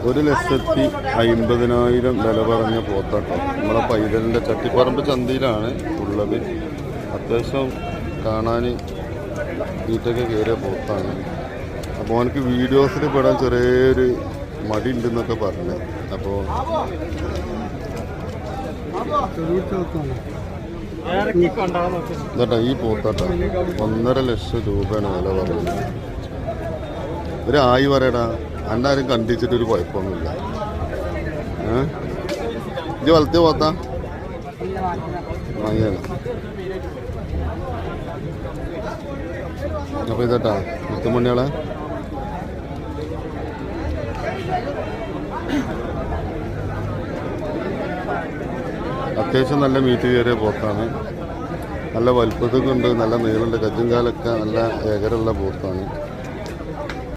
1,50,000 വില പറഞ്ഞ പോത്താട്ടോ. നമ്മളെ പൈതലിൻ്റെ ചട്ടിപ്പറമ്പ് ചന്തയിലാണ് ഉള്ളത്. അത്യാവശ്യം കാണാൻ വീട്ടൊക്കെ കയറിയ പോത്താണ്. അപ്പോൾ എനിക്ക് വീഡിയോസിൽ പെടാൻ ചെറിയൊരു മടി ഉണ്ടെന്നൊക്കെ പറഞ്ഞു. അപ്പോൾ ഇതാട്ടോ ഈ പോത്താട്ടോ 1.5 ലക്ഷം രൂപയാണ് വില പറയുന്നത്. ഒരു ആയി പറയടാ, അന്നാരും കണ്ടിച്ചിട്ടൊരു കുഴപ്പമൊന്നുമില്ല. ഇത് വളർത്തിയ പോത്താ വാങ്ങിയാണ്. അപ്പോൾ ഇതാട്ടാ മുത്തുമണികളെ അത്യാവശ്യം നല്ല മീറ്റ് കയറിയ പോത്താണ്. നല്ല വലുപ്പത്തൊക്കെ ഉണ്ട്, നല്ല നീളുണ്ട്, കജ്ജും കാലൊക്കെ നല്ല ഏകരമുള്ള പോത്താണ്.